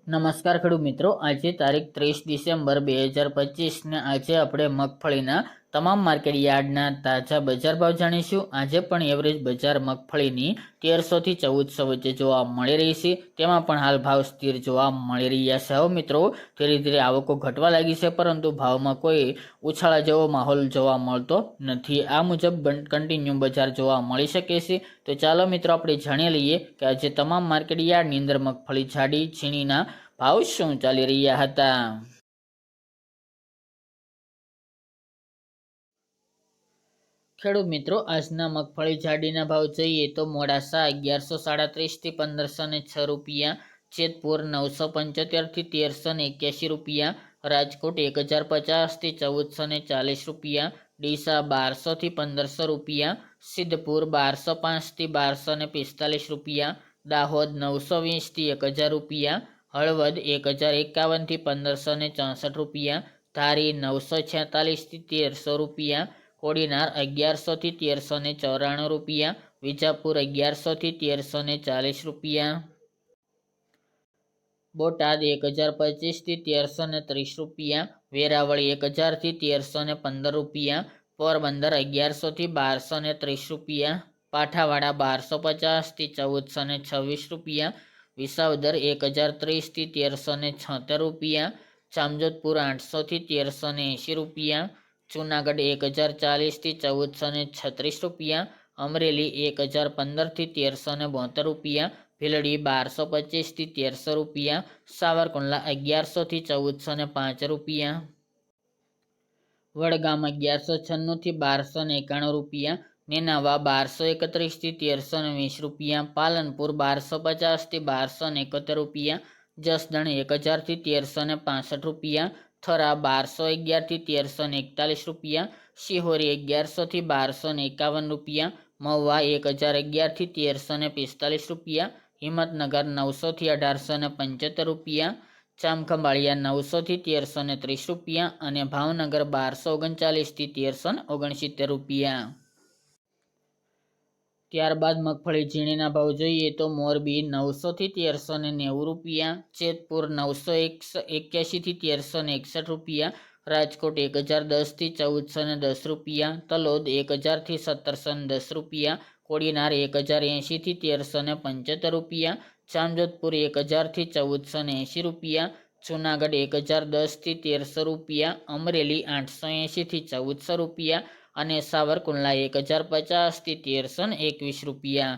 નમસ્કાર ખેડૂત મિત્રો, આજે તારીખ 30 ડિસેમ્બર 2025 ને આજે આપણે મગફળીના તમામ માર્કેટ યાર્ડના તાજા બજાર ભાવ જાણીશું। આજે પણ એવરેજ બજાર મગફળીની 1300 થી 1400 વચ્ચે જોવા મળી રહી છે, તેમાં પણ હાલ ભાવ સ્થિર જોવા મળી રહ્યા છે। હવે મિત્રો, ધીરે ધીરે આવકો ઘટવા લાગી છે, પરંતુ ભાવમાં કોઈ ઉછાળા જેવો માહોલ જોવા મળતો નથી। આ મુજબ કન્ટિન્યુ બજાર જોવા મળી શકે છે। તો ચાલો મિત્રો, આપણે જાણી લઈએ કે આજે તમામ માર્કેટ યાર્ડની અંદર મગફળી જાડી છીણીના ભાવ શું ચાલી રહ્યા હતા। ખેડૂત મિત્રો, આજના મગફળી જાડીના ભાવ જોઈએ તો મોડાસા 1137 થી 1506 રૂપિયા, જેતપુર 975 થી 1381 રૂપિયા, રાજકોટ 1050 થી 1440 રૂપિયા, ડીસા 1200 થી 1500 રૂપિયા, સિદ્ધપુર 1205 થી 1245 રૂપિયા, દાહોદ 920 થી 1000 રૂપિયા, હળવદ 1051 થી 1564 રૂપિયા, ધારી 946 થી 1300 રૂપિયા, કોડીનાર 1100 થી 1394 રૂપિયા, વિજાપુર 1100 થી 1340 રૂપિયા, બોટાદ 1025 થી 1330 રૂપિયા, વેરાવળ 1000 થી 1315 રૂપિયા, પોરબંદર 1100 થી 1230 રૂપિયા, પાઠાવાડા 1250 થી 1426 રૂપિયા, વિસાવદર 1030 થી 1376 રૂપિયા, જામજોધપુર 800 થી 1380 રૂપિયા, જૂનાગઢ 1040 થી 1436 રૂપિયા, અમરેલી 1015 થી 1372 રૂપિયા, ભીલડી 1225 થી 1300 રૂપિયા, સાવરકુંડલા 1100 થી 1405 રૂપિયા, વડગામ 1196 થી 1291 રૂપિયા, નેનાવા 1231 થી 1320 રૂપિયા, પાલનપુર 1250 થી 1271 રૂપિયા, જસદણ 1000 થી 1365 રૂપિયા, થરા 1211 થી 1341 રૂપિયા, શિહોરી 1100 થી 1251 રૂપિયા, મહુવા 1011 થી 1345 રૂપિયા, હિંમતનગર 900 થી 1875 રૂપિયા, ચામખંભાળિયા 900 થી 1330 રૂપિયા અને ભાવનગર 1239 થી 1369 રૂપિયા। ત્યારબાદ મગફળી ઝીણીના ભાવ જોઈએ તો મોરબી 900 થી 1390 રૂપિયા, જેતપુર 981 થી 1361 રૂપિયા, રાજકોટ 1010 થી 1410 રૂપિયા, તલોદ 1000 થી 1710 રૂપિયા, કોડીનાર 1080 થી 1375 રૂપિયા, જામજોધપુર 1000 થી 1480 રૂપિયા, જૂનાગઢ 1010 થી 1300 રૂપિયા, અમરેલી 880 થી 1400 રૂપિયા અને સાવરકુંડલા 1050 થી 1321 રૂપિયા।